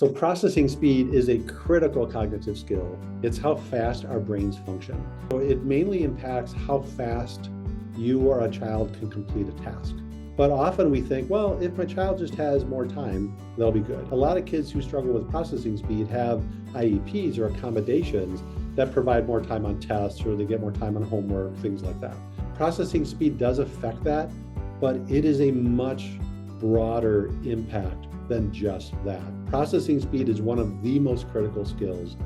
So processing speed is a critical cognitive skill. It's how fast our brains function. So it mainly impacts how fast you or a child can complete a task. But often we think, well, if my child just has more time, they'll be good. A lot of kids who struggle with processing speed have IEPs or accommodations that provide more time on tests, or they get more time on homework, things like that. Processing speed does affect that, but it is a much broader impact than just that. Processing speed is one of the most critical skills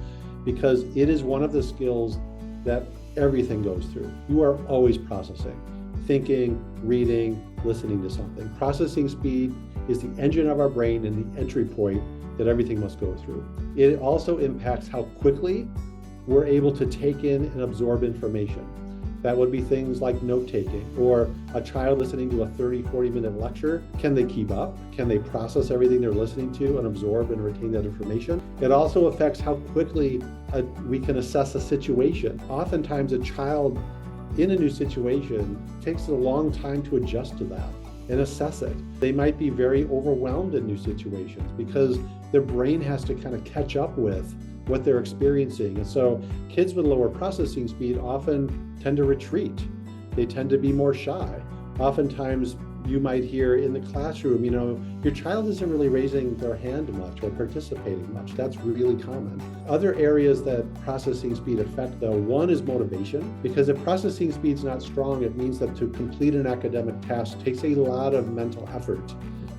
because it is one of the skills that everything goes through. You are always processing, thinking, reading, listening to something. Processing speed is the engine of our brain and the entry point that everything must go through. It also impacts how quickly we're able to take in and absorb information. That would be things like note-taking, or a child listening to a 30-40-minute lecture. Can they keep up? Can they process everything they're listening to and absorb and retain that information? It also affects how quickly we can assess a situation. Oftentimes a child in a new situation takes a long time to adjust to that and assess it. They might be very overwhelmed in new situations because their brain has to kind of catch up with what they're experiencing. And so kids with lower processing speed often tend to retreat. They tend to be more shy. Oftentimes you might hear in the classroom, your child isn't really raising their hand much or participating much. That's really common. Other areas that processing speed affect though, one is motivation, because if processing speed's not strong, it means that to complete an academic task takes a lot of mental effort.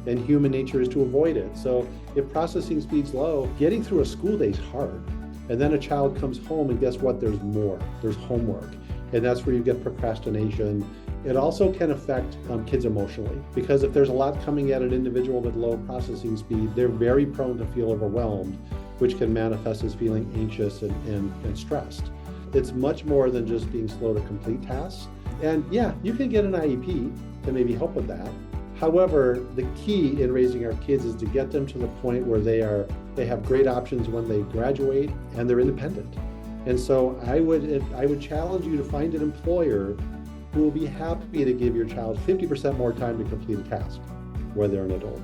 And human nature is to avoid it. So if processing speed's low, getting through a school day is hard. And then a child comes home and guess what? There's more. There's homework. And that's where you get procrastination. It also can affect kids emotionally, because if there's a lot coming at an individual with low processing speed, they're very prone to feel overwhelmed, which can manifest as feeling anxious and stressed. It's much more than just being slow to complete tasks. And yeah, you can get an IEP to maybe help with that. However, the key in raising our kids is to get them to the point where they have great options when they graduate and they're independent. And so I would challenge you to find an employer who will be happy to give your child 50% more time to complete a task, where they're an adult.